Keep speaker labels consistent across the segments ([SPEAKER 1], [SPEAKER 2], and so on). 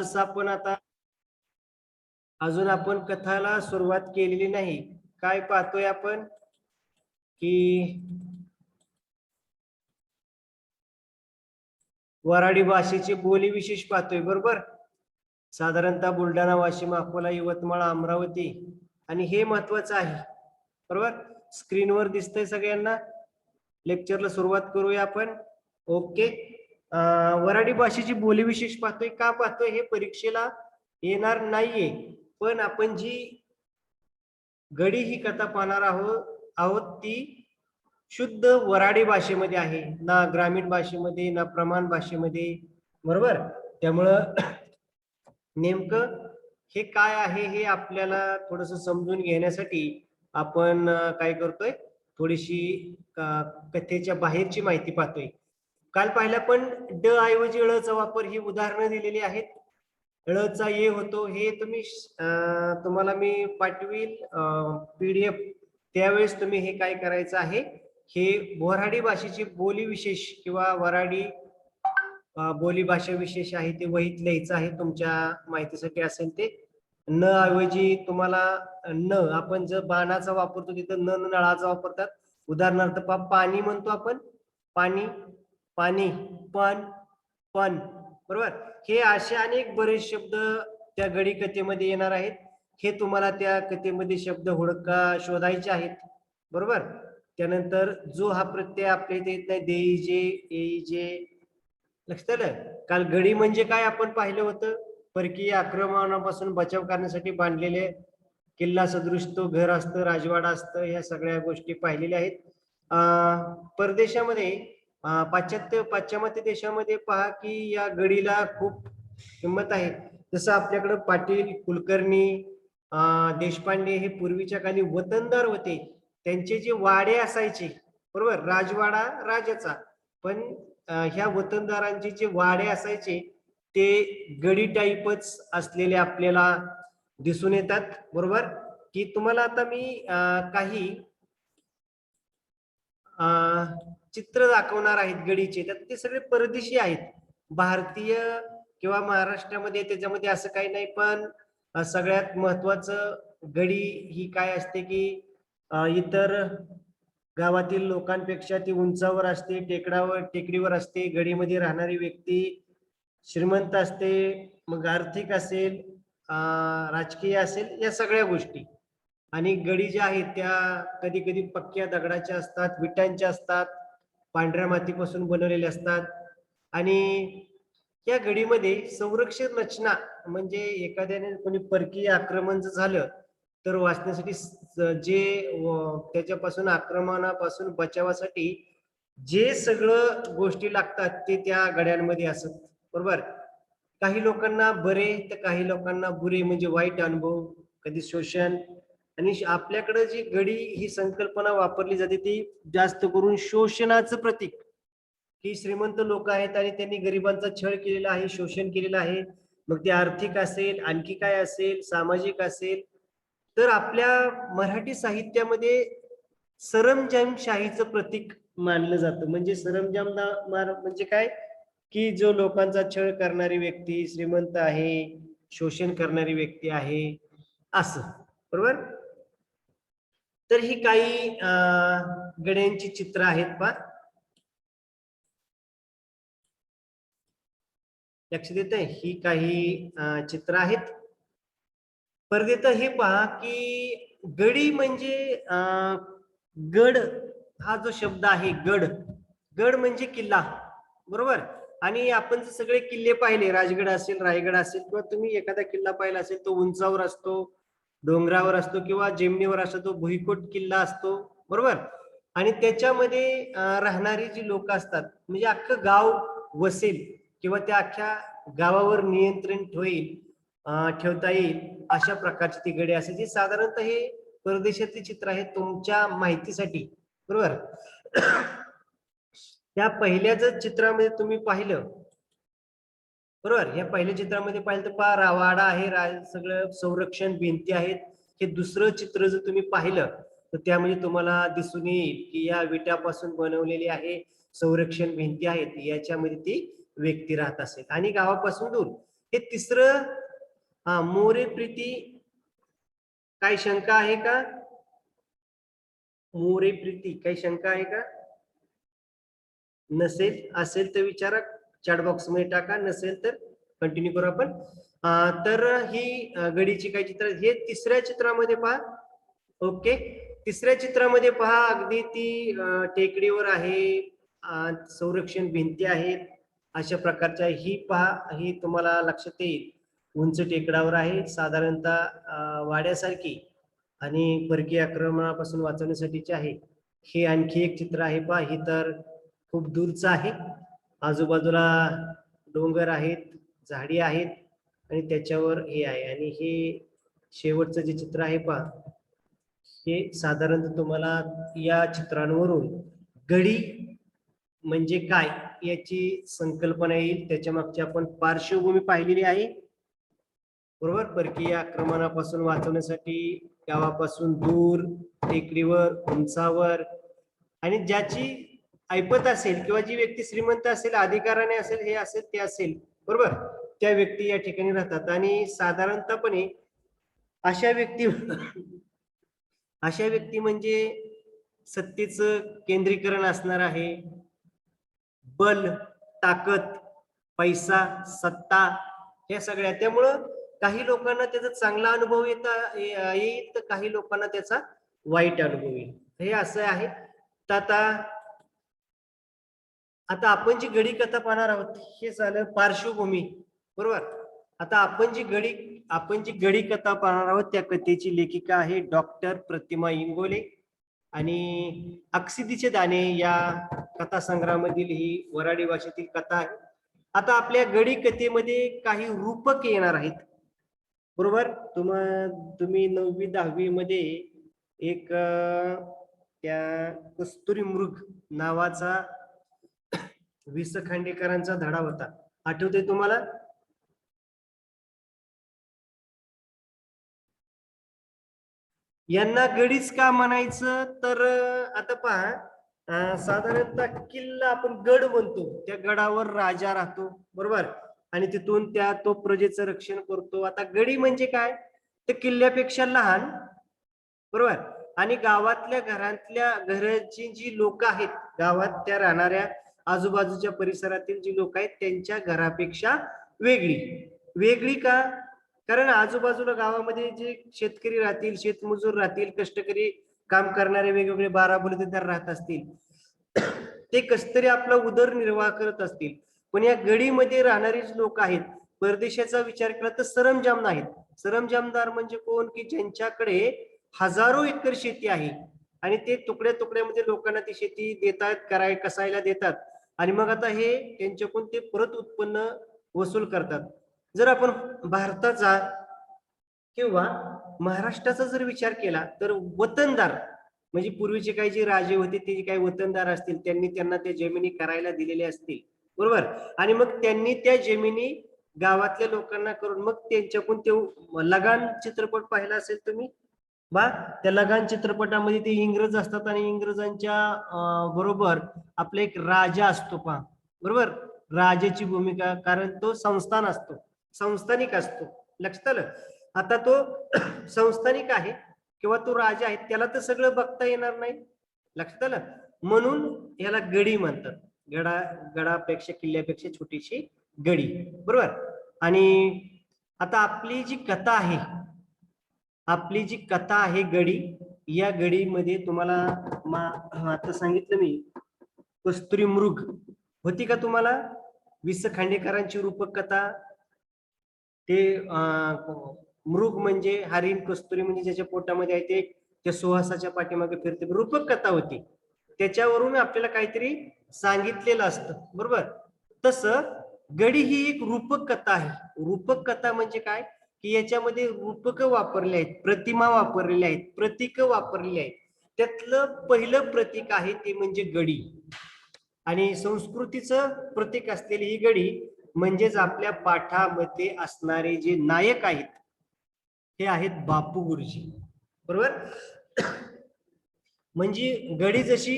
[SPEAKER 1] तसं आपण आता अजून आपण कथाला सुरुवात केलेली नाही. काय पाहतोय आपण की वराडी भाषेची बोली विशेष पाहतोय, बरोबर. साधारणतः बुलढाणा, वाशिम, अकोला, यवतमाळ, अमरावती आणि हे महत्वाचं आहे, बरोबर. स्क्रीनवर दिसतंय सगळ्यांना. लेक्चरला सुरुवात करूया आपण. ओके. वराडी भाषेची बोली विशेष पाहतोय. का पाहतोय हे परीक्षेला येणार नाहीये, पण आपण जी गडी ही कथा पाहणार आहोत ती शुद्ध वराडी भाषेमध्ये आहे, ना ग्रामीण भाषेमध्ये ना प्रमाण भाषेमध्ये, बरोबर. त्यामुळं नेमकं हे काय आहे हे आपल्याला थोडंसं समजून घेण्यासाठी आपण काय करतोय, थोडीशी कथेच्या बाहेरची माहिती पाहतोय. काल पाहिलं पण ड ऐवजी ळचा वापर ही उदाहरणं दिलेली आहेत. ळचा ये होतो, हे तुम्हाला मी पाठवील PDF. त्यावेळेस तुम्ही हे काय करायचं आहे, हे वऱ्हाडी भाषेची बोली विशेष किंवा वऱ्हाडी बोली भाषा विशेष आहे ते वहीत लिहायचं आहे. तुमच्या माहितीसाठी असेल ते. न ऐवजी तुम्हाला न, आपण जर बाणाचा वापरतो तिथं न नळाचा वापरतात. उदाहरणार्थ पाणी म्हणतो आपण, पाणी, पाणी, पण, पण, बरोबर. हे असे अनेक बरेच शब्द त्या गडी कथेमध्ये येणार आहेत. हे तुम्हाला त्या कथेमध्ये शब्द शोधायचे आहेत, बरोबर. त्यानंतर जो हा प्रत्यय आपल्या इथे येत नाही, देईजे, येईजे, लक्षात आलं. काल गडी म्हणजे काय आपण पाहिलं होतं, परकीय आक्रमणापासून बचाव करण्यासाठी बांधलेले किल्ला सदृश तो घर असतं, राजवाडा असतं, ह्या सगळ्या गोष्टी पाहिलेल्या आहेत. परदेशामध्ये पाश्चिमात्य देशामध्ये पहा की या गडीला खूप किंमत आहे. जसं आपल्याकडं पाटील, कुलकर्णी, देशपांडे हे पूर्वीच्या काळी वतनदार होते. त्यांचे जे वाडे असायचे, बरोबर, राजवाडा राजाचा, पण ह्या वतनदारांचे जे वाडे असायचे ते गडी टाईपच असलेले आपल्याला दिसून येतात, बरोबर. की तुम्हाला आता मी काही चित्र दाखवणार आहेत गडीचे, तर ते सगळे परदेशी आहेत. भारतीय किंवा महाराष्ट्रामध्ये त्याच्यामध्ये असं काही नाही, पण सगळ्यात महत्वाचं गडी ही काय असते की इतर गावातील लोकांपेक्षा ती उंचावर असते, टेकडीवर असते. गडीमध्ये राहणारी व्यक्ती श्रीमंत असते, मग आर्थिक असेल, राजकीय असेल, या सगळ्या गोष्टी. आणि गडी ज्या आहेत त्या कधी कधी पक्क्या दगडाच्या असतात, विटांच्या असतात, पांढऱ्या मातीपासून बनवलेल्या असतात. आणि या गडीमध्ये संरक्षण रचना म्हणजे एखाद्याने कोणी परकीय आक्रमण झालं तर वाचण्यासाठी त्याच्यापासून आक्रमणापासून बचावासाठी जे सगळं गोष्टी लागतात ते त्या गड्यांमध्ये असत, बरोबर. काही लोकांना बरे तर काही लोकांना बुरे, म्हणजे वाईट अनुभव, कधी शोषण. आणि आपल्याकडे जी गडी ही संकल्पना वापरली जाते ती जास्त करून शोषणाचं प्रतीक, की श्रीमंत लोक आहेत आणि त्यांनी गरिबांचा छळ केलेला आहे, शोषण केलेलं आहे. मग ते आर्थिक असेल, आणखी काय असेल, सामाजिक असेल. तर आपल्या मराठी साहित्यामध्ये सरंजामशाहीचं प्रतीक मानलं जातं. म्हणजे सरंजाम म्हणजे काय, की जो लोकांचा छळ करणारी व्यक्ती श्रीमंत आहे, शोषण करणारी व्यक्ती आहे, असं, बरोबर. तर ही काही गड्यांची चित्र आहेत पा, लक्ष देत आहे. ही काही चित्र आहेत. परत हे पहा की गडी म्हणजे गड हा जो शब्द आहे, गड, गड म्हणजे किल्ला, बरोबर. आणि आपण सगळे किल्ले पाहिले, राजगड असेल, रायगड असेल, किंवा तुम्ही एखादा किल्ला पाहिला असेल, तो उंचावर असतो, डोंगरावर असतो, किंवा जमिनीवर असतो, तो भुईकोट किल्ला असतो, बरोबर. आणि त्याच्यामध्ये राहणारी जी लोक असतात, म्हणजे अख्खं गाव वसेल किंवा त्या अख्ख्या गावावर नियंत्रण ठेवता येईल अशा प्रकारची ती गडी असायची. साधारणतः हे परदेशातले चित्र आहे तुमच्या माहितीसाठी, बरोबर. त्या पहिल्या जर चित्रामध्ये तुम्ही पाहिलं, बरोबर, या पहिल्या चित्रामध्ये पाहिलं तर पहा वाडा आहे, सगळं संरक्षण भिंती आहेत. हे दुसरं चित्र जर तुम्ही पाहिलं तर त्यामध्ये तुम्हाला दिसून येईल की या विटापासून बनवलेली आहे, संरक्षण भिंती आहेत, याच्यामध्ये ती व्यक्ती राहत असेल आणि गावापासून दूर. हे तिसरं. हा, मोरे प्रीती, काही शंका आहे का? मोरे प्रीती, काही शंका आहे का? नसेल, असेल तर विचारा, चॅट बॉक्स मध्ये टाका, नसेल तर कंटिन्यू करू आपण. तर ही गडीची काही चित्र, हे तिसऱ्या चित्रामध्ये पहा. ओके, तिसऱ्या चित्रामध्ये पहा, अगदी ती टेकडीवर आहे, संरक्षण भिंती आहेत अशा प्रकारच्या. ही पहा, ही तुम्हाला लक्षात येईल, उंच टेकडावर आहे, साधारणतः वाड्यासारखी, आणि परकीय आक्रमणापासून वाचवण्यासाठीची आहे. हे आणखी एक चित्र आहे पहा, ही तर खूप दूरचं आहे. आजूबाजूला डोंगर आहेत, झाडी आहेत, आणि त्याच्यावर हे आहे. आणि हे शेवटचं जे चित्र आहे पहा, हे साधारणतः तुम्हाला या चित्रांवरून गडी म्हणजे काय याची संकल्पना येईल. त्याच्या मागची आपण पार्श्वभूमी पाहिलेली आहे, बरोबर. परकीय आक्रमणापासून वाचवण्यासाठी गावापासून दूर, टेकडीवर, उंचावर, आणि ज्याची ऐपत असेल किंवा जी व्यक्ती श्रीमंत असेल, अधिकाराने असेल, हे असेल ते असेल, बरोबर, त्या व्यक्ती या ठिकाणी राहतात. आणि साधारणतःपणे अशा व्यक्ती अशा व्यक्ती म्हणजे सत्तेचं केंद्रीकरण असणार आहे, बल, ताकद, पैसा, सत्ता, या सगळ्या. त्यामुळं काही लोकांना त्याचा चांगला अनुभव येईल, तर काही लोकांना त्याचा वाईट अनुभव येईल. हे असं आहे. तर आता आपण जी गडी कथा पाहणार आहोत, हे झालं पार्श्वभूमी, बरोबर. आता आपण जी गडी कथा पाहणार आहोत, त्या कथेची लेखिका आहे डॉक्टर प्रतिमा इंगोले, आणि अक्षितीचे दाणे या कथासंग्रहामधील ही वराडी भाषेतील कथा आहे. आता आपल्या गडी कथेमध्ये काही रूपक येणार आहेत, बरोबर. तुम्ही 9वी-10वी मध्ये एक त्या कस्तुरी मृग नावाचा वि स खांडेकरांचा धडा होता, आठवते तुम्हाला? यांना गडीच का म्हणायचं, तर आता पहा, साधारणतः किल्ला आपण गड म्हणतो, त्या गडावर राजा राहतो, बरोबर, आणि तिथून तो प्रजेचं रक्षण करतो. आता गडी म्हणजे काय, तर किल्ल्यापेक्षा लहान, बरोबर, आणि गावातल्या घराची जी लोक आहेत, गावात त्या राहणाऱ्या आजूबाजूच्या परिसरातील जी लोक आहेत, त्यांच्या घरापेक्षा वेगळी. वेगळी का, कारण आजूबाजूला गावामध्ये जे शेतकरी राहतील, शेतमजूर राहतील, कष्टकरी काम करणारे वेगवेगळे बाराबलुतेदार राहत असतील, ते कष्टकरी आपला उदरनिर्वाह करत असतील. पण या गडीमध्ये राहणारी लोक आहेत, परदेशाचा विचार केला तर सरंजाम नाहीत. सरंजामदार म्हणजे कोण, की ज्यांच्याकडे हजारो एकर शेती आहे, आणि ते तुकड्या तुकड्यामध्ये लोकांना ती शेती देतात, कसायला देतात, आणि मग आता हे त्यांच्याकडून ते परत उत्पन्न वसूल करतात. जर आपण भारताचा किंवा महाराष्ट्राचा जर विचार केला, तर वतनदार म्हणजे पूर्वीचे काही जे राजे होते, ते जे काही वतनदार असतील, त्यांना त्या जमिनी करायला दिलेल्या असतील, बरोबर, आणि मग त्यांनी त्या जमिनी गावातल्या लोकांना करून मग त्यांच्याकडून ते लगान चित्रपट पाहिला असेल तुम्ही बा, त्या लगान चित्रपटामध्ये ते इंग्रज असतात, आणि इंग्रजांच्या बरोबर आपला एक राजा असतो पहा, बरोबर, राजाची भूमिका, कारण तो संस्थान असतो, संस्थानिक असतो, लक्षात आलं. आता तो संस्थानिक आहे किंवा तो राजा आहे, त्याला तर सगळं बघता येणार नाही, लक्षात आलं. म्हणून याला गडी म्हणतात, गडापेक्षा, किल्ल्यापेक्षा छोटीशी गडी, बरोबर. आणि आता आपली जी कथा आहे गडी, या गडीमध्ये तुम्हाला आता सांगितलं मी, कस्तुरी मृग होती का तुम्हाला, वि स खांडेकरांची रूपक कथा. ते मृग म्हणजे हरिण, कस्तुरी म्हणजे ज्याच्या पोटामध्ये आहे ते त्या सुहासाच्या पाठीमागे फिरते, रूपक कथा होती. त्याच्यावरून आपल्याला काहीतरी सांगितलेलं असतं, बरोबर. तसं गडी ही एक रूपक कथा आहे. रूपक कथा म्हणजे काय, की याच्यामध्ये रूपक वापरले आहेत, प्रतिमा वापरलेल्या आहेत, प्रतीक वापरलेली आहेत. त्यातलं पहिलं प्रतीक आहे ते म्हणजे गडी, आणि संस्कृतीचं प्रतीक असलेली ही गडी म्हणजेच आपल्या पाठामध्ये असणारे जे नायक आहेत, हे आहेत बापू गुरुजी, बरोबर. म्हणजे गडी जशी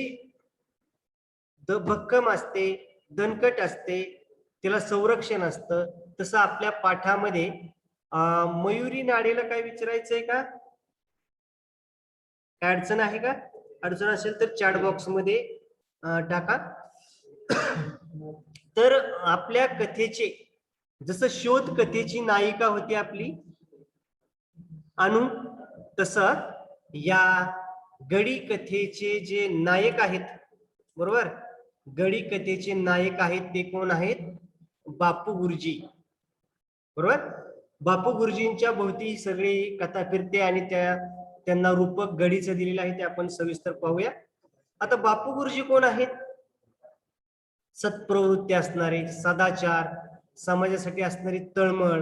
[SPEAKER 1] भक्कम असते, दणकट असते, तिला संरक्षण असतं, तसं आपल्या पाठामध्ये मयुरी नाडेला काय विचारायचंय का? काय अडचण आहे का? अडचण असेल तर चॅट बॉक्स मध्ये टाका. तर आपल्या कथेचे जसं शोध कथेची नायिका होती आपली अनु, तसं या गडी कथेचे जे नायक आहेत, बरोबर, गडी कथेचे नायक आहेत ते कोण आहेत? बापू गुरुजी, बरोबर. बापू गुरुजींच्या भोवती सगळी कथा फिरते आणि त्यांना रूपक गडीचं दिलेलं आहे ते आपण सविस्तर पाहूया. आता बापू गुरुजी कोण आहेत? सत्प्रवृत्ती असणारे, सदाचार, समाजासाठी असणारी तळमळ,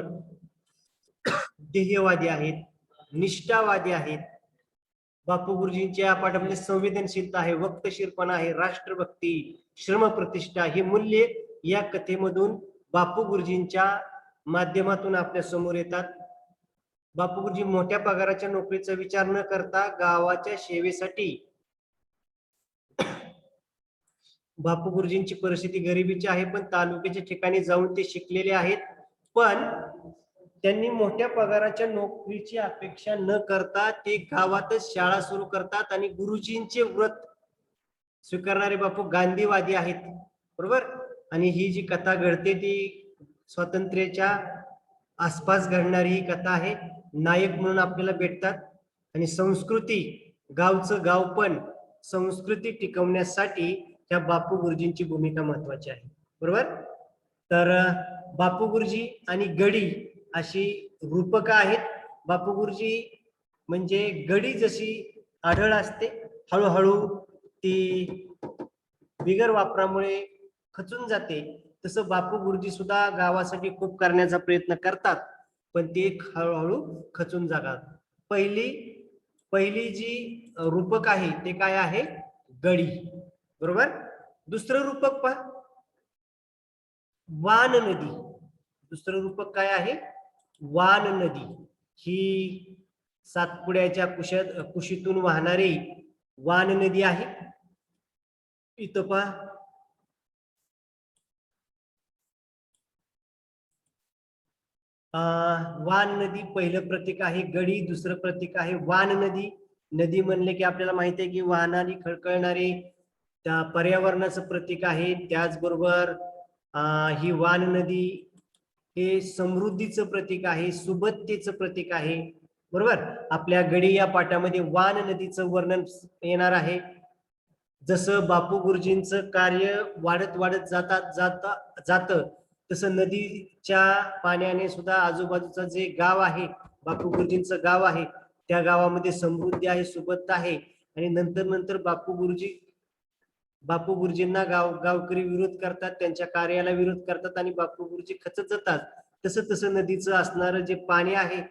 [SPEAKER 1] ध्येयवादी आहेत, निष्ठावादी आहेत. बापू गुरुजींच्या या पाठामध्ये संवेदनशीलता आहे, वक्तशीरपणा आहे, राष्ट्रभक्ती, श्रमप्रतिष्ठा ही मूल्ये या कथेमधून बापू गुरुजींच्या माध्यमातून आपल्या समोर येतात. बापू गुरुजी मोठ्या पगाराच्या नोकरीचा विचार न करता गावाच्या सेवेसाठी, बापू गुरुजींची परिस्थिती गरिबीची आहे पण तालुक्याच्या ठिकाणी जाऊन ते शिकलेले आहेत, पण त्यांनी मोठ्या पगाराच्या नोकरीची अपेक्षा न करता ते गावातच शाळा सुरू करतात आणि गुरुजींचे व्रत स्वीकारणारे बापू गांधीवादी आहेत, बरोबर. आणि ही जी कथा घडते ती स्वातंत्र्याच्या आसपास घडणारी ही कथा आहे. नायक म्हणून आपल्याला भेटतात आणि संस्कृती, गावचं गावपण, संस्कृती टिकवण्यासाठी त्या बापू गुरुजींची भूमिका महत्वाची आहे, बरोबर. तर बापू गुरुजी आणि गडी अशी रूपकं आहेत. बापू गुरुजी म्हणजे गडी जशी आढळ असते, हळूहळू ती बिगर वापरामुळे खचून जाते, तसं बापू गुरुजी सुद्धा गावासाठी खूप करण्याचा प्रयत्न करतात पण ते हळूहळू खचून जातात. पहिली जी रूपक आहे ते काय आहे? गडी, बरोबर. दुसरं रूपक पहा, वान नदी. दुसरं रूपक काय आहे? वान नदी. ही सातपुड्याच्या कुशीतून वाहणारी वान नदी आहे. इथं पहा, वान नदी पहिलं प्रतीक आहे, गडी दुसरं प्रतीक आहे. वान नदी, नदी म्हणले की आपल्याला माहिती आहे की वाहणारी, खळखळणारी, त्या पर्यावरणाचं प्रतीक आहे. त्याचबरोबर ही वान नदी हे समृद्धीचं प्रतीक आहे, सुबत्तेचं प्रतीक आहे, बरोबर. आपल्या गडी या पाठामध्ये वान नदीचं वर्णन येणार आहे. जसं बापू गुरुजींचं कार्य वाढत वाढत जातं तसं नदीच्या पाण्याने सुद्धा आजूबाजूचं जे गाव आहे, बापू गुरुजींचं गाव आहे, त्या गावामध्ये समृद्धी आहे, सुबत्ता आहे. आणि नंतर नंतर बापू गुरुजींना गावकरी विरोध करतात, त्यांच्या कार्याला विरोध करतात आणि बापू गुरुजी खचत जातात. तसं तसं नदीचं असणारं जे पाणी आहे,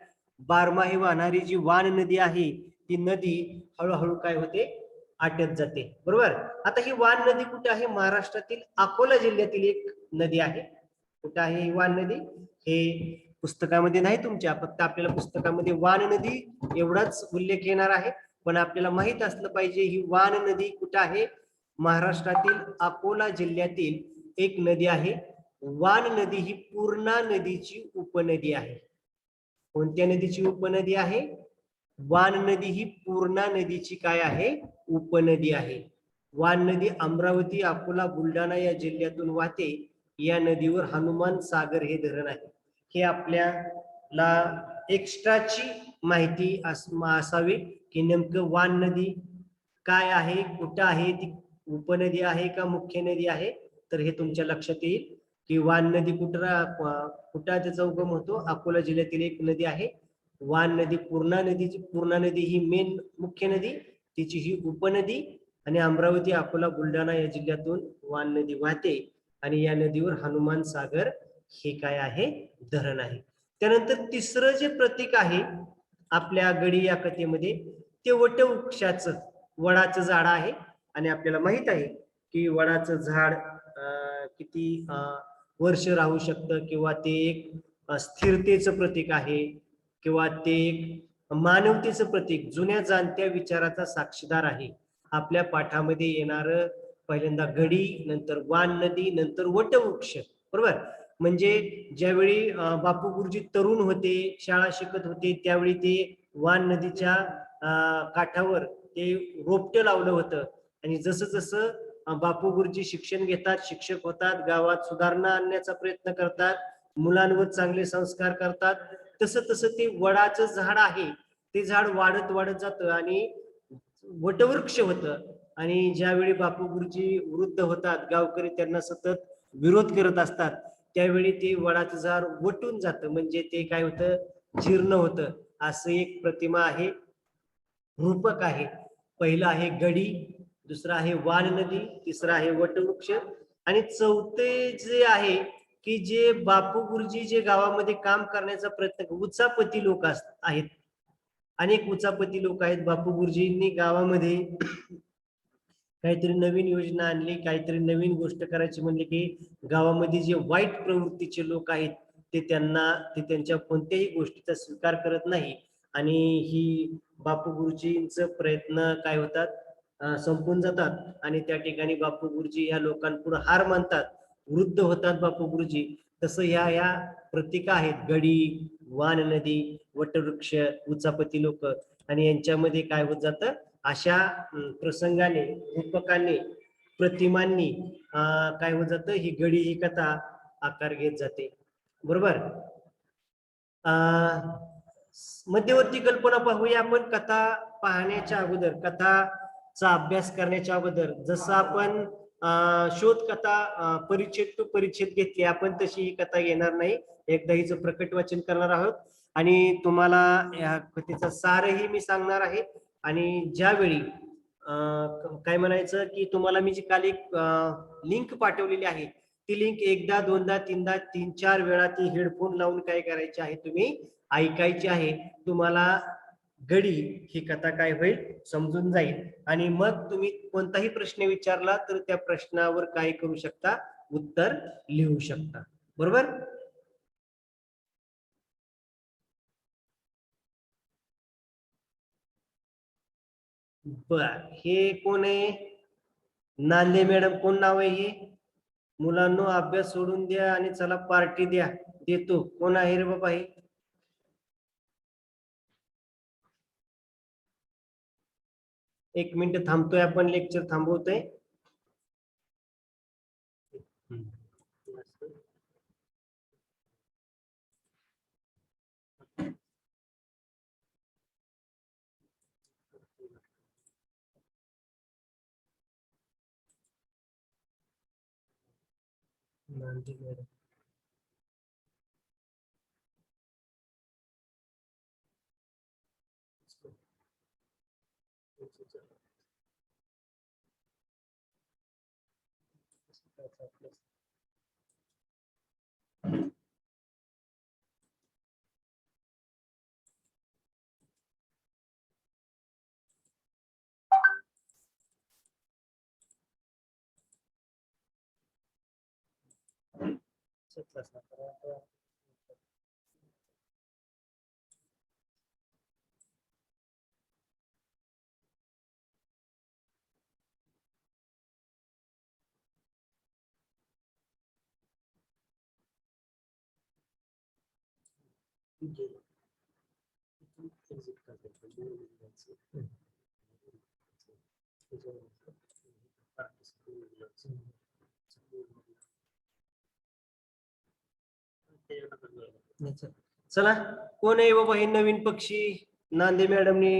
[SPEAKER 1] बारमाही वाहणारी जी वान नदी आहे, ती नदी हळूहळू काय होते? आटत जाते, बरोबर. आता ही वान नदी कुठे आहे? महाराष्ट्रातील अकोला जिल्ह्यातील एक नदी आहे. कुठे आहे ही वान नदी? हे पुस्तकामध्ये नाही तुमच्या, फक्त आपल्याला पुस्तकामध्ये वान नदी एवढाच उल्लेख येणार आहे, पण आपल्याला माहित असलं पाहिजे ही वान नदी कुठे आहे? महाराष्ट्रातील अकोला जिल्ह्यातील एक नदी आहे. वान नदी ही पूर्णा नदीची उपनदी आहे. कोणत्या नदीची उपनदी आहे? वान नदी ही पूर्णा नदीची काय आहे? उपनदी आहे. वान नदी अमरावती, अकोला, बुलढाणा या जिल्ह्यातून वाहते. या नदीवर हनुमान सागर हे धरण आहे. हे आपल्याला एक्स्ट्राची माहिती असावी की नेमकं वान नदी काय आहे, कुठं आहे, ती उपनदी आहे का मुख्य नदी आहे. तर हे तुमच्या लक्षात येईल की वान नदी कुठं त्याचा उगम होतो? अकोला जिल्ह्यातील एक नदी आहे वान नदी. पूर्णा नदी ही मेन मुख्य नदी, तिची ही उपनदी, आणि अमरावती, अकोला, बुलढाणा या जिल्ह्यातून वान नदी वाहते आणि या नदीवर हनुमान सागर हे काय आहे? धरण आहे. त्यानंतर तिसरं जे प्रतीक आहे आपल्या गडी या कथेमध्ये ते वटवृक्षाचं, वडाचं झाड आहे. आणि आपल्याला माहित आहे की वडाचं झाड किती वर्ष राहू शकतं, किंवा ते एक स्थिरतेचं प्रतीक आहे, किंवा ते एक मानवतेचं प्रतीक, जुन्या जाणत्या विचाराचा साक्षीदार आहे. आपल्या पाठामध्ये येणार पहिल्यांदा गडी, नंतर वान नदी, नंतर वटवृक्ष, बरोबर. म्हणजे ज्यावेळी बापू गुरुजी तरुण होते, शाळा शिकत होते, त्यावेळी ते वान नदीच्या काठावर ते रोपटं लावलं होतं. आणि जसं जसं बापू गुरुजी शिक्षण घेतात, शिक्षक होतात, गावात सुधारणा आणण्याचा प्रयत्न करतात, मुलांवर चांगले संस्कार करतात, तसं तसं ते वडाचं झाड आहे, ते झाड वाढत वाढत जातं आणि वटवृक्ष होतं. आणि ज्यावेळी बापू गुरुजी वृद्ध होतात, गावकरी त्यांना सतत विरोध करत असतात, त्यावेळी ते वडाचं झाड वटून जातं, म्हणजे ते काय होतं, जीर्ण होतं. असं एक प्रतिमा आहे, रूपक आहे. पहिलं आहे गडी, दुसरं आहे वान नदी, तिसरं आहे वटवृक्ष, आणि चौथे जे आहे की जे बापू गुरुजी जे गावामध्ये काम करण्याचा प्रयत्न, उचापती लोक आहेत, अनेक उचापती लोक आहेत. बापू गुरुजींनी गावामध्ये काहीतरी नवीन योजना आणली, काहीतरी नवीन गोष्ट करायची म्हणले की गावामध्ये जे वाईट प्रवृत्तीचे लोक आहेत ते त्यांच्या कोणत्याही गोष्टीचा स्वीकार करत नाही. आणि ही बापू गुरुजींचं प्रयत्न काय होतात, संपून जातात. आणि त्या ठिकाणी बापू गुरुजी या लोकांपुढे हार मानतात, वृद्ध होतात बापू गुरुजी. तसं या प्रतीका आहेत, गडी, वान नदी, वटवृक्ष, उचापती लोक. आणि यांच्यामध्ये काय होत जातं, अशा प्रसंगाने, रूपकाने, प्रतिमांनी काय होत जातं, ही गडी, ही कथा आकार घेत जाते. बरोबर. मध्यवर्ती कल्पना पाहूया आपण. कथा पाहण्याच्या अगोदर, कथाचा अभ्यास करण्याच्या अगोदर, जसं आपण शोध कथा परिच्छेद टू परिच्छेद घेतली, आपण तशी ही कथा घेणार नाही. एकदा हिचं प्रकट वाचन करणार आहोत आणि तुम्हाला या कथेचा सारही मी सांगणार आहे. आणि ज्यावेळी काय म्हणायचं की तुम्हाला मी जी काल एक लिंक पाठवलेली आहे, ती लिंक एकदा, दोनदा, तीनदा, 3-4 वेळा ती हेडफोन लावून काय करायची आहे, तुम्ही ऐकायची आहे. तुम्हाला गडी ही कथा काय होईल, समजून जाईल. आणि मग तुम्ही कोणताही प्रश्न विचारला तर त्या प्रश्नावर काय करू शकता, उत्तर लिहू शकता. बरोबर. बर, हे कोण आहे, नांदे मॅडम. कोण नाव आहे हे? मुलांना अभ्यास सोडून द्या आणि चला पार्टी द्या. देतो. कोण आहे रे बाबा हे? एक मिनिट थांबतोय, आपण लेक्चर थांबवतोय. चला, कोण आहे बाबा हे नवीन पक्षी? नांदे मॅडमनी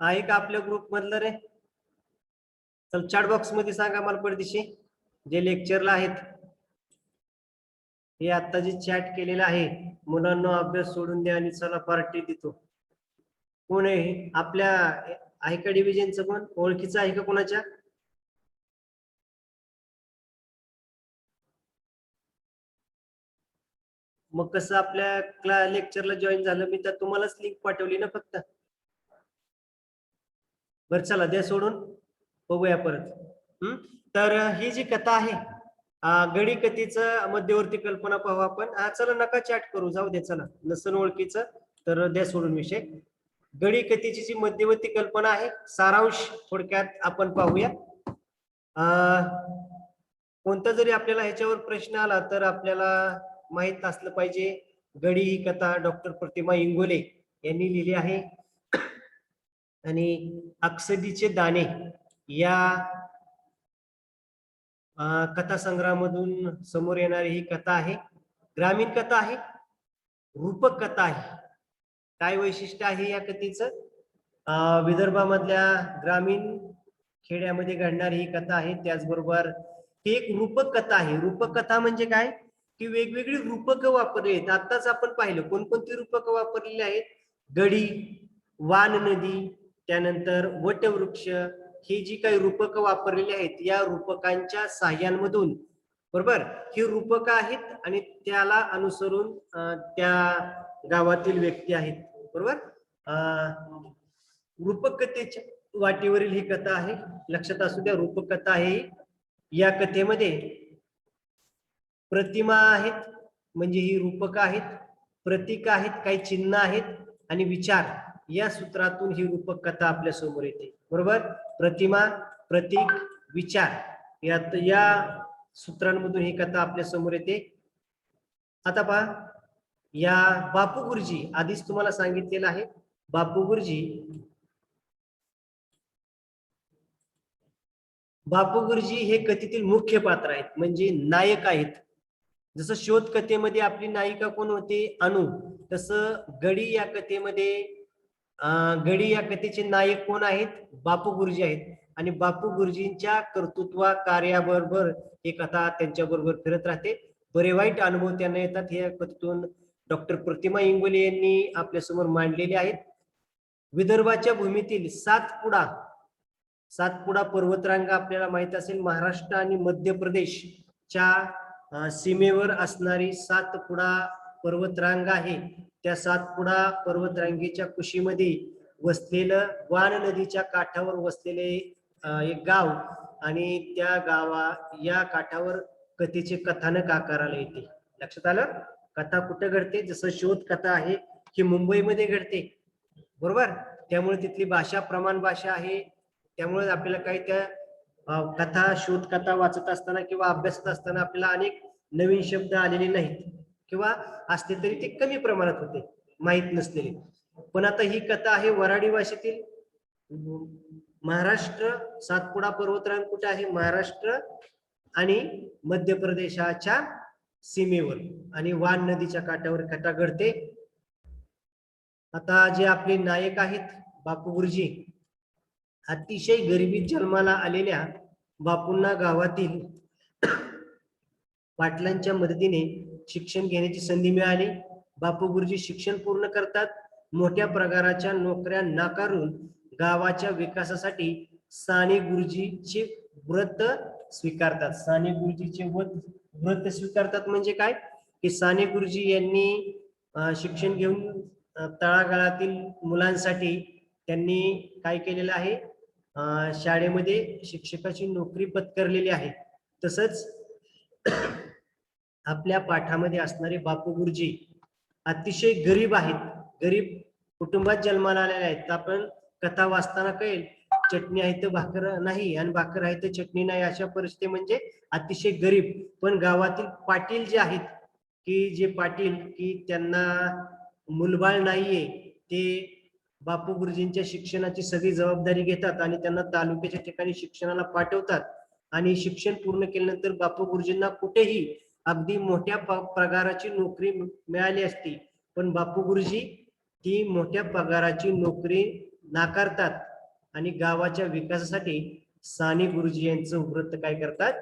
[SPEAKER 1] आहे का आपल्या ग्रुप मधलं रे? चल, चॅट बॉक्स मध्ये सांगा मला पडदिशी, जे लेक्चरला आहेत. हे आता जे चॅट केलेलं आहे, मुलांना अभ्यास सोडून द्या आणि चला पार्टी देतो. कोण आहे आपल्या आहे का डिव्हिजनचं? कोण ओळखीचं आहे का कोणाच्या? मग कसं आपल्या लेक्चरला जॉईन झालं? मी तर तुम्हालाच लिंक पाठवली ना फक्त. बरं चला, द्या सोडून, बघूया परत. तर ही जी कथा आहे, गडी कथेचं मध्यवर्ती कल्पना पाहू आपण. चला, नका चॅट करू, जाऊ दे. चला, नसन ओळखीचं तर द्या सोडून विषय. गडी कथेची जी मध्यवर्ती कल्पना आहे, सारांश थोडक्यात आपण पाहूया. कोणता जरी आपल्याला ह्याच्यावर प्रश्न आला तर आपल्याला माहित असलं पाहिजे. गडी ही कथा डॉक्टर प्रतिमा इंगोले यांनी लिहिली आहे. आणि अक्षदीचे दाणे या कथा संग्रहामधून समोर येणारी ही कथा आहे. ग्रामीण कथा आहे, रूपक कथा आहे. काय वैशिष्ट्य आहे या कथेचं? विदर्भामधल्या ग्रामीण खेड्यामध्ये घडणारी ही कथा आहे. त्याचबरोबर ही एक रूपक कथा आहे. रूपक कथा म्हणजे काय की वेगवेगळी रूपक वापरली आहेत. आताच आपण पाहिलं कोणकोणती रूपक वापरलेली आहेत. गडी, वान नदी, त्यानंतर वटवृक्ष, ही जी काही रूपक वापरलेली आहेत या रूपकांच्या साह्यांमधून बरोबर ही रूपक आहेत आणि त्याला अनुसरून त्या गावातील व्यक्ती आहेत. बरोबर रूपक कथेच्या वाटेवरील ही कथा आहे. लक्षात असू द्या, रूपक कथा आहे. या कथेमध्ये प्रतिमा आहेत म्हणजे ही रूपक आहेत, प्रतीक आहेत, काही चिन्ह आहेत आणि विचार या सूत्रातून ही रूपक कथा आपल्या समोर येते. बरोबर प्रतिमा, प्रतीक, विचार या सूत्रांमधून ही कथा आपल्या समोर येते. आता पहा, या बापू गुरुजी आधीच तुम्हाला सांगितलेलं आहे. बापू गुरुजी हे कथेतील मुख्य पात्र आहेत म्हणजे नायक आहेत. जसं शोध कथेमध्ये आपली नायिका कोण होती? अनु. तसं गडी या कथेचे नायक कोण आहेत? बापू गुरुजी आहेत. आणि बापू गुरुजींच्या कर्तृत्व कार्याबरोबर ही कथा त्यांच्या बरोबर फिरत राहते. बरे वाईट अनुभव त्यांना येतात. या कथेतून डॉक्टर प्रतिमा इंगोले यांनी आपल्या समोर मांडलेले आहेत. विदर्भाच्या भूमीतील सातपुडा पर्वतरांगा आपल्याला माहित असेल. महाराष्ट्र आणि मध्य प्रदेशच्या सीमेवर असणारी सातपुडा पर्वतरांगा आहे. त्या सातपुडा पर्वतरांगेच्या कुशीमध्ये वसलेलं, वान नदीच्या काठावर वसलेले एक गाव आणि या काठावर कथेचे कथानक आकाराला येते. लक्षात आलं? कथा कुठं घडते? जसं शोध कथा आहे ही मुंबईमध्ये घडते. बरोबर, त्यामुळे तिथली भाषा प्रमाण भाषा आहे. त्यामुळे आपल्याला काही त्या शोध कथा वाचत असताना किंवा अभ्यासत असताना आपल्याला अनेक नवीन शब्द आलेले नाहीत किंवा असते तरी ते कमी प्रमाणात होते, माहीत नसलेले. पण आता ही कथा आहे वराडी भाषेतील. महाराष्ट्र, सातपुडा पर्वतरांग कुठे आहे? महाराष्ट्र आणि मध्य प्रदेशाच्या सीमेवर आणि वान नदीच्या काठावर कथा घडते. आता जे आपले नायक आहेत बापू गुरुजी, अतिशय गरिबीत जन्माला आलेल्या बापूंना गावातील पाटलांच्या मदतीने शिक्षण घेण्याची संधी मिळाली. बापू गुरुजी शिक्षण पूर्ण करतात. मोठ्या पगाराच्या नोकऱ्या नाकारून गावाच्या विकासासाठी साने गुरुजीचे व्रत स्वीकारतात. साने गुरुजीचे व्रत स्वीकारतात म्हणजे काय की साने गुरुजी यांनी शिक्षण घेऊन तळागाळातील मुलांसाठी त्यांनी काय केलेलं आहे? शाळेमध्ये शिक्षकाची नोकरी पत्करलेली आहे. तसंच आपल्या पाठामध्ये असणारे बापू गुरुजी अतिशय गरीब आहेत. गरीब कुटुंबात जन्माला आलेले आहेत. आपण कथा वाचताना कळेल चटणी आहे तर भाकर नाही आणि भाकर आहे तर चटणी नाही, अशा परिस्थिती म्हणजे अतिशय गरीब. पण गावातील पाटील जे आहेत जे पाटील की त्यांना मुलबाळ नाहीये, ते बापू गुरुजींच्या शिक्षणाची सगळी जबाबदारी घेतात आणि त्यांना तालुक्याच्या ठिकाणी शिक्षणाला पाठवतात. आणि शिक्षण पूर्ण केल्यानंतर बापू गुरुजींना कुठेही अगदी मोठ्या पगाराची नोकरी मिळाली असती, पण बापू गुरुजी ती मोठ्या पगाराची नोकरी नाकारतात आणि गावाच्या विकासासाठी साने गुरुजी यांचं व्रत काय करतात?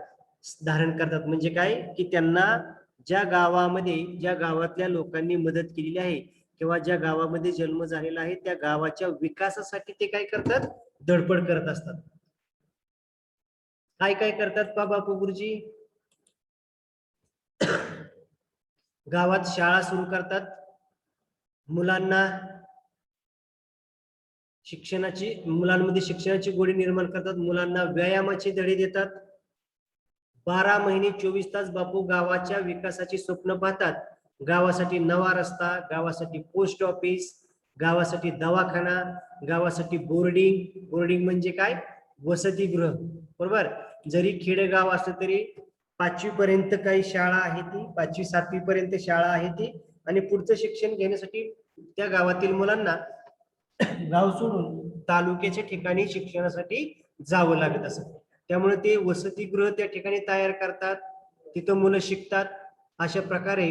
[SPEAKER 1] धारण करतात. म्हणजे काय की त्यांना ज्या गावातल्या लोकांनी मदत केलेली आहे किंवा ज्या गावामध्ये जन्म झालेला आहे त्या गावाच्या विकासासाठी ते काय करतात? धडपड करत असतात. काय काय करतात बापू गुरुजी? गावात शाळा सुरू करतात. मुलांमध्ये शिक्षणाची गोडी निर्माण करतात. मुलांना व्यायामाचे धडे देतात. 12 महिने 24 तास बापू गावाच्या विकासाची स्वप्न पाहतात. गावासाठी नवा रस्ता, गावासाठी पोस्ट ऑफिस, गावासाठी दवाखाना, गावासाठी बोर्डिंग म्हणजे काय? वसतिगृह. बरोबर, जरी खेडेगाव असलं तरी 5वी पर्यंत काही शाळा आहे ती, 5वी 7वी पर्यंत शाळा आहे ती, आणि पुढचं शिक्षण घेण्यासाठी त्या गावातील मुलांना गाव सोडून तालुक्याच्या ठिकाणी शिक्षणासाठी जावं लागत असत. त्यामुळे ते वसतिगृह त्या ठिकाणी तयार करतात, तिथं मुलं शिकतात. अशा प्रकारे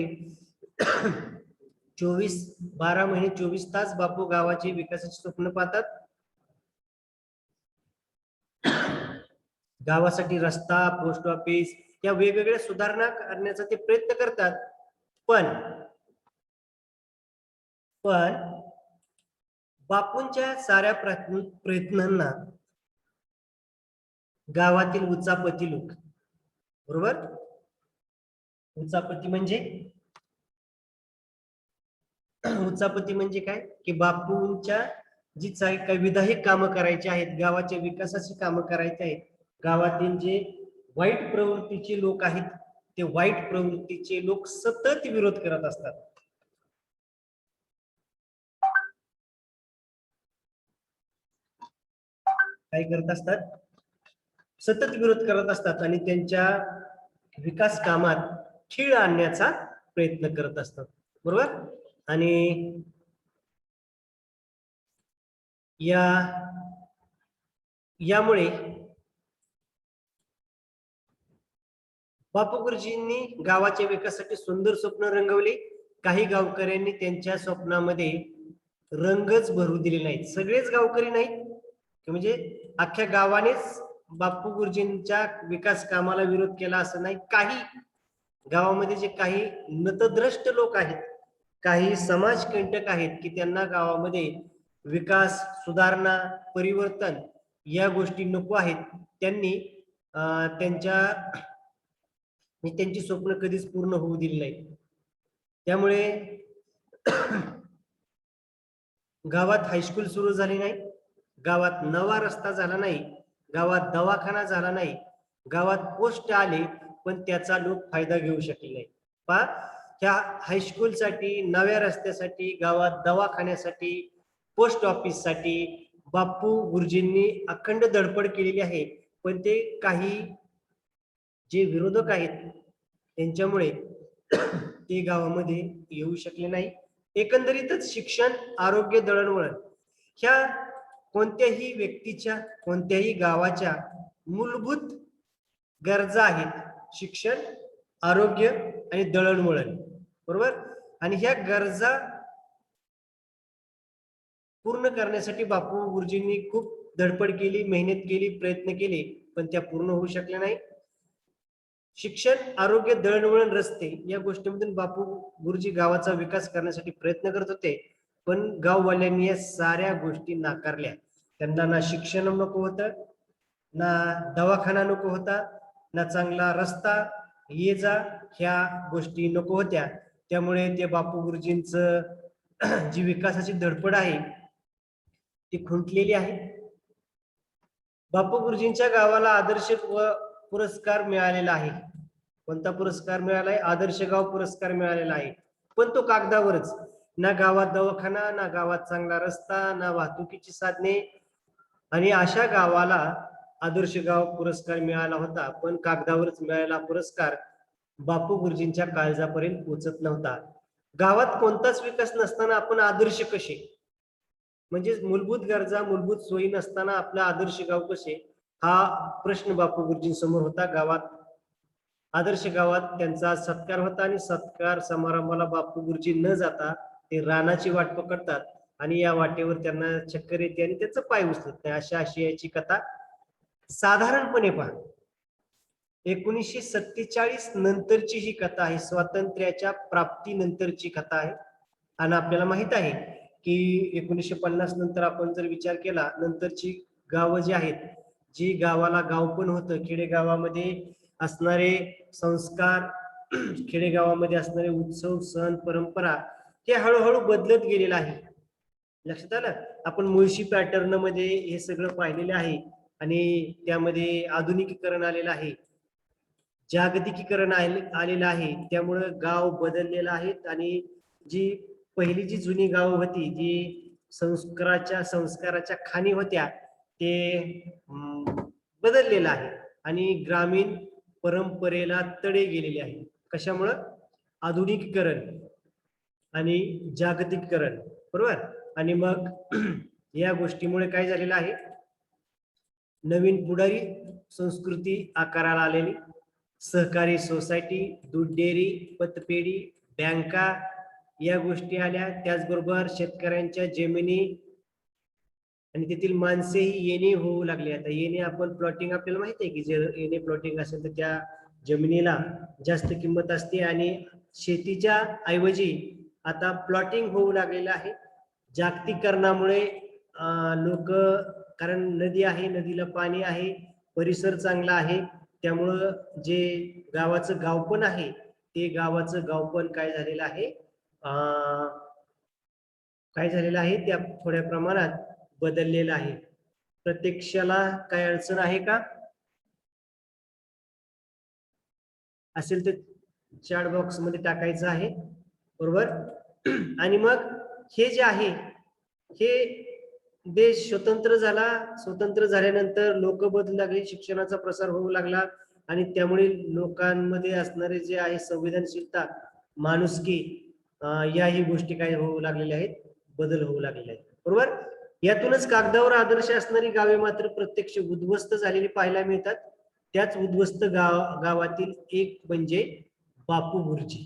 [SPEAKER 1] 12 महिने 24 तास बापू गावाचे विकासाचे स्वप्न पाहतात. गावासाठी रस्ता, पोस्ट ऑफिस या वेगवेगळ्या सुधारणा करण्याचा ते प्रयत्न करतात. पण बापूंच्या साऱ्या प्रयत्नांना गावातील उचापती लोक, बरोबर, उचापती म्हणजे काय की बापूंच्या जी काही विधायक कामं करायची आहेत, गावाच्या विकासाची कामं करायची आहेत, गावातील जे वाईट प्रवृत्तीचे लोक आहेत ते वाईट प्रवृत्तीचे लोक सतत विरोध करत असतात. काय करत असतात? सतत विरोध करत असतात आणि त्यांच्या विकास कामात खीळ आणण्याचा प्रयत्न करत असतात, बरोबर. आणि यामुळे बापू गुरुजींनी गावाच्या विकासासाठी सुंदर स्वप्न रंगवली. काही गावकऱ्यांनी त्यांच्या स्वप्नामध्ये रंगच भरू दिले नाहीत. सगळेच गावकरी नाहीत, म्हणजे अख्ख्या गावानेच बापू गुरुजींच्या विकास कामाला विरोध केला असं नाही. काही गावामध्ये जे काही नतद्रष्ट लोक आहेत, काही समाजकंटक आहेत की त्यांना गावामध्ये विकास, सुधारणा, परिवर्तन या गोष्टी नको आहेत, त्यांनी त्यांची स्वप्न कधीच पूर्ण होऊ दिली नाही. त्यामुळे गावात हायस्कूल सुरू झाली नाही, गावात नवा रस्ता झाला नाही, गावात दवाखाना झाला नाही, गावात पोस्ट आले पण त्याचा लोक फायदा घेऊ शकले नाही. पहा, त्या हायस्कूलसाठी, नव्या रस्त्यासाठी, गावात दवाखान्यासाठी, पोस्ट ऑफिससाठी बापू गुरुजींनी अखंड धडपड केलेली आहे. पण ते काही जे विरोधक आहेत त्यांच्यामुळे ते गावामध्ये येऊ शकले नाही. एकंदरीतच शिक्षण, आरोग्य, दळणवळण ह्या कोणत्याही व्यक्तीच्या, कोणत्याही गावाच्या मूलभूत गरजा आहेत. शिक्षण, आरोग्य आणि दळणवळण, बरोबर. आणि ह्या गरजा पूर्ण करण्यासाठी बापू गुरुजींनी खूप धडपड केली, मेहनत केली, प्रयत्न केले, पण त्या पूर्ण होऊ शकल्या नाही. शिक्षण, आरोग्य, दळणवळण, रस्ते या गोष्टींमधून बापू गुरुजी गावाचा विकास करण्यासाठी प्रयत्न करत होते, पण गाववाल्यांनी या साऱ्या गोष्टी नाकारल्या. त्यांना ना शिक्षण नको होतं, ना दवाखाना नको होता, ना चांगला रस्ता, ये जा ह्या गोष्टी नको होत्या. त्यामुळे ते बापू गुरुजींचं जी विकासाची धडपड आहे ती खुंटलेली आहे. बापू गुरुजींच्या गावाला आदर्श पुरस्कार मिळालेला आहे. कोणता पुरस्कार मिळालाय? आदर्श गाव पुरस्कार मिळालेला आहे, पण तो कागदावरच. ना गावात दवाखाना, ना गावात चांगला रस्ता, ना वाहतुकीची साधने. आणि अशा गावाला आदर्श गाव पुरस्कार मिळाला होता, पण कागदावरच मिळालेला पुरस्कार बापू गुरुजींच्या काळजापर्यंत पोहोचत नव्हता. गावात कोणताच विकास नसताना आपण आदर्श कसे, म्हणजे मूलभूत गरजा, मूलभूत सोयी नसताना आपलं आदर्श गाव कसे, हा प्रश्न बापू गुरुजींसमोर होता. गावात, आदर्श गावात त्यांचा सत्कार होता आणि सत्कार समारंभाला बापू गुरुजी न जाता ते रानाची वाट पकडतात आणि या वाटेवर त्यांना चक्कर येते आणि त्याचं पाय उचलत नाही. अशा आशयाची कथा साधारणपणे पहा. 1947 नंतरची ही कथा आहे, स्वातंत्र्याच्या प्राप्तीनंतरची कथा आहे. आणि आपल्याला माहित आहे की 1950 नंतर आपण जर विचार केला, नंतरची गावं जी आहेत, जी गावाला गाव पण होतं, खेडेगावामध्ये असणारे संस्कार, खेडेगावामध्ये असणारे उत्सव, सण, परंपरा हे हळूहळू बदलत गेलेलं आहे. लक्षात आलं? आपण मुळशी पॅटर्न मध्ये हे सगळं पाहिलेलं आहे आणि त्यामध्ये आधुनिकीकरण आलेलं आहे, जागतिकीकरण आलेलं आहे. त्यामुळे गाव बदललेलं आहे आणि जी पहिली जी जुनी गाव होती, जी संस्काराच्या खाणी होत्या, ते बदललेलं आहे आणि ग्रामीण परंपरेला तडे गेलेले आहे. कशामुळं? आधुनिकीकरण आणि जागतिकीकरण, बरोबर. आणि मग या गोष्टीमुळे काय झालेलं आहे, नवीन पुढारी संस्कृती आकाराला आलेली, सहकारी सोसायटी, दूध डेअरी, पतपेढी, बँका या गोष्टी आल्या. त्याचबरोबर शेतकऱ्यांच्या जमिनी आणि तेथील माणसेही येणे होऊ लागले. आता येणे, आपण प्लॉटिंग, आपल्याला माहिती आहे की जे येणे प्लॉटिंग असेल तर त्या जमिनीला जास्त किंमत असते आणि शेतीच्या ऐवजी आता प्लॉटिंग होऊ लागलेलं आहे. जागतिकीकरणामुळे लोक, कारण नदी आहे, नदीला पाणी आहे, परिसर चांगला आहे, त्यामुळं जे गावाचं गावपण आहे ते गावाचं गावपण काय झालेलं आहे, त्या थोड्या प्रमाणात बदललेलं आहे. प्रत्यक्षाला काय अडचण आहे का? असेल तर चॅट बॉक्स मध्ये टाकायचं आहे, बरोबर. आणि मग हे जे आहे, हे देश स्वतंत्र झाला. स्वतंत्र झाल्यानंतर लोक बदलू लागली, शिक्षणाचा प्रसार होऊ लागला आणि त्यामुळे लोकांमध्ये असणारे जे आहे संवेदनशीलता, माणुसकी, याही गोष्टी काय होऊ लागलेल्या आहेत, बदल होऊ लागलेले आहेत, बरोबर. यातूनच कागदावर आदर्श असणारी गावे मात्र प्रत्यक्ष उद्ध्वस्त झालेली पाहायला मिळतात. त्याच उद्ध्वस्त गावातील एक म्हणजे बापू बुर्जी,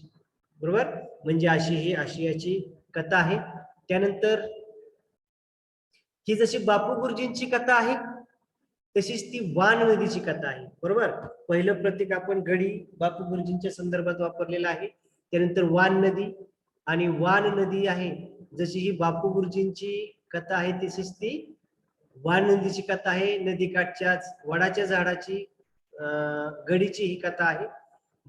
[SPEAKER 1] बरोबर. म्हणजे अशी ही आशियाची कथा आहे. त्यानंतर ही जशी बापू गुरुजींची कथा आहे तशीच ती वान नदीची कथा आहे, बरोबर. पहिलं प्रतीक आपण गडी बापू गुरुजींच्या संदर्भात वापरलेलं आहे. त्यानंतर वान नदी, आणि वान नदी आहे जशी ही बापू गुरुजींची कथा आहे तशीच ती वान नदीची कथा आहे. नदीकाठच्याच वडाच्या झाडाची गडीची ही कथा आहे.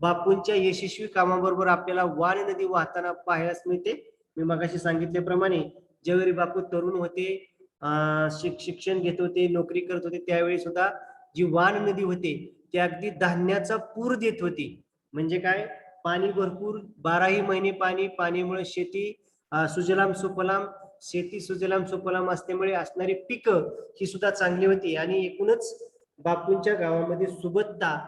[SPEAKER 1] बापूंच्या यशस्वी कामाबरोबर आपल्याला वान नदी वाहताना पाहायला मिळते. मी मगाशी सांगितल्याप्रमाणे ज्यावेळी बापू तरुण होते, शिक्षण घेत होते, नोकरी करत होते, त्यावेळी सुद्धा जी वान नदी होते ती अगदी धान्याचा पूर देत होती. म्हणजे काय, पाणी भरपूर 12ही महिने पाणी, पाणीमुळे शेती सुजलाम सुफलाम, शेती सुजलाम सुफलाम असल्यामुळे असणारी पिकं ही सुद्धा चांगली होती. आणि एकूणच बापूंच्या गावामध्ये सुबत्ता,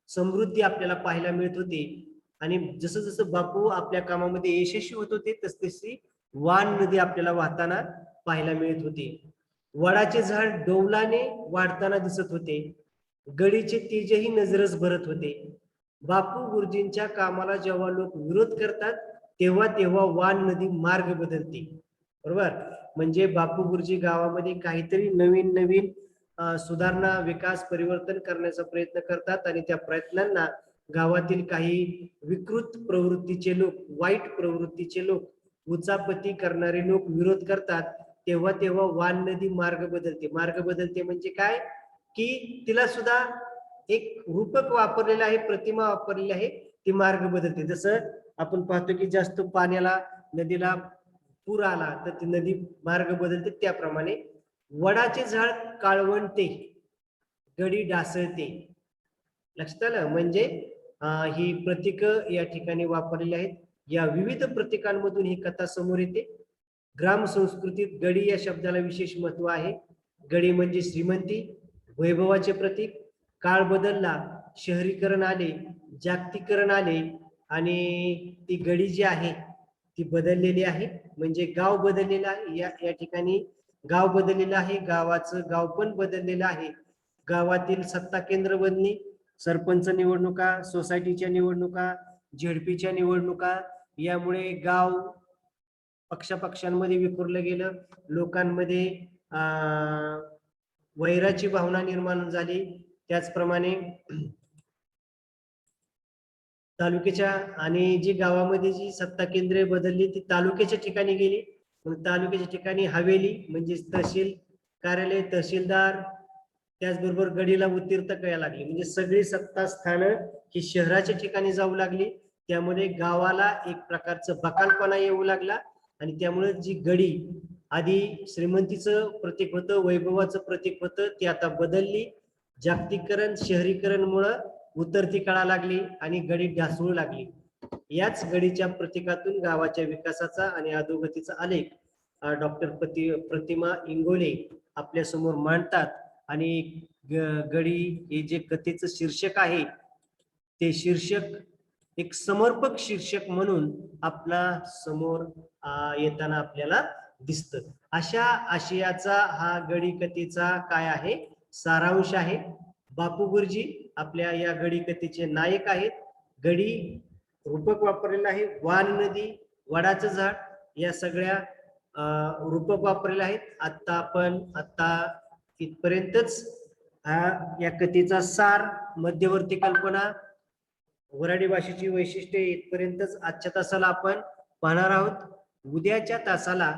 [SPEAKER 1] समृद्धी आपल्याला पाहायला मिळत होती. आणि जसं जसं बापू आपल्या कामामध्ये यशस्वी होत होते तसतशी वान नदी आपल्याला वाहताना पाहायला मिळत होते. वडाचे झाड डौलाने वाढताना दिसत होते. गडीचे तेजही नजरच भरत होते. बापू गुरुजींच्या कामाला जेव्हा लोक विरोध करतात तेव्हा तेव्हा वान नदी मार्ग बदलते, बरोबर. म्हणजे बापू गुरुजी गावामध्ये काहीतरी नवीन नवीन सुधारणा, विकास, परिवर्तन करण्याचा प्रयत्न करतात आणि त्या प्रयत्नांना गावातील काही विकृत प्रवृत्तीचे लोक, वाईट प्रवृत्तीचे लोक, उचापती करणारे लोक विरोध करतात. तेव्हा तेव्हा वान नदी मार्ग बदलते. मार्ग बदलते म्हणजे काय, की तिला सुद्धा एक रूपक वापरलेलं आहे, प्रतिमा वापरलेली आहे, ती मार्ग बदलते. जसं आपण पाहतो की जास्त पाण्याला, नदीला पूर आला तर ती नदी मार्ग बदलते, त्याप्रमाणे वडाचे झाड काळवंटे, गडी डासळते. लक्षात आलं. म्हणजे ही प्रतीक या ठिकाणी वापरलेली आहेत. या विविध प्रतीकांमधून ही कथा समोर येते. ग्राम संस्कृतीत गडी या शब्दाला विशेष महत्व आहे. गडी म्हणजे श्रीमंती, वैभवाचे प्रतीक. काळ बदलला, शहरीकरण आले, जागतिकीकरण आले आणि ती गडी जी आहे ती बदललेली आहे. म्हणजे गाव बदललेलं आहे. या ठिकाणी गाव बदललेलं आहे, गावाचं गाव पण बदललेलं आहे. गावातील सत्ता केंद्र बनली, सरपंच निवडणुका, सोसायटीच्या निवडणुका, झेडपीच्या निवडणुका, यामुळे गाव पक्षापक्षांमध्ये विखुरलं गेलं. लोकांमध्ये वैराची भावना निर्माण झाली. त्याचप्रमाणे तालुक्याच्या आणि जी गावामध्ये जी सत्ता केंद्रे बदलली ती तालुक्याच्या ठिकाणी गेली. मग तालुक्याच्या ठिकाणी हवेली म्हणजे तहसील कार्यालय, तहसीलदार, त्याचबरोबर गडीला उत्तीर्ण करायला लागली. म्हणजे सगळी सत्ता स्थानं ही शहराच्या ठिकाणी जाऊ लागली. त्यामुळे गावाला एक प्रकारचं बकालपणा येऊ लागला आणि त्यामुळे जी गडी आधी श्रीमंतीचं प्रतीक होतं, वैभवाचं प्रतीक होतं, ती आता बदलली. जागतिकीकरण, शहरीकरणमुळं उतरती कळा लागली आणि गडी ढासळू लागली. याच गडीच्या प्रतीकातून गावाच्या विकासाचा आणि अधोगतीचा आलेख डॉक्टर प्रतिमा इंगोले आपल्या समोर मांडतात. आणि गडी हे जे कथेचं शीर्षक आहे ते शीर्षक एक समर्पक शीर्षक म्हणून आपला समोर येताना आपल्याला दिसतं. अशा आशयाचा हा गडी कथेचा काय आहे, सारांश आहे. बापू गुरुजी आपल्या या गडी कथेचे नायक आहेत. गडी रूपक वापरलेलं आहे. वान नदी, वडाचं झाड या सगळ्या रूपक वापरलेले आहेत. आता इथपर्यंतच या कथेचा सार, मध्यवर्ती कल्पना, वऱ्हाडी भाषेची वैशिष्ट्ये इथपर्यंतच आजच्या तासाला आपण पाहणार आहोत. उद्याच्या तासाला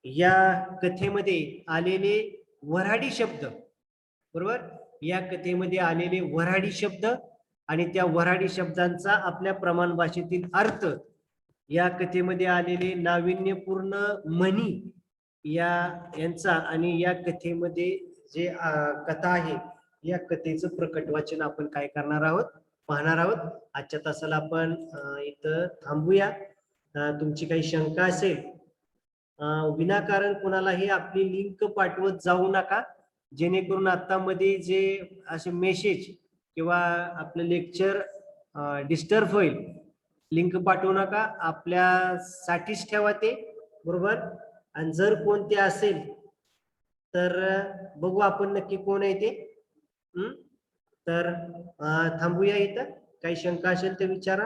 [SPEAKER 1] या कथेमध्ये आलेले वऱ्हाडी शब्द, बरोबर, या कथेमध्ये आलेले वऱ्हाडी शब्द आणि त्या वऱ्हाडी शब्दांचा आपल्या प्रमाण भाषेतील अर्थ, या कथेमध्ये आलेले नाविन्यपूर्ण म्हणी यांचा आणि या कथेमध्ये जे कथा आहे या कथेचं प्रकट वाचन आपण काय करणार आहोत, पाहणार आहोत. आजच्या तासाला आपण इथं थांबूया. तुमची काही शंका असेल, विनाकारण कुणालाही आपली लिंक पाठवत जाऊ नका, जेणेकरून आता मध्ये जे असे मेसेज किंवा आपलं लेक्चर डिस्टर्ब होईल. लिंक पाठवू नका, आपल्यासाठीच ठेवा ते, बरोबर. आणि जर कोणते असेल तर बघू आपण नक्की कोण आहे ते. तर थांबूया इथं. काही शंका असेल तर विचारा.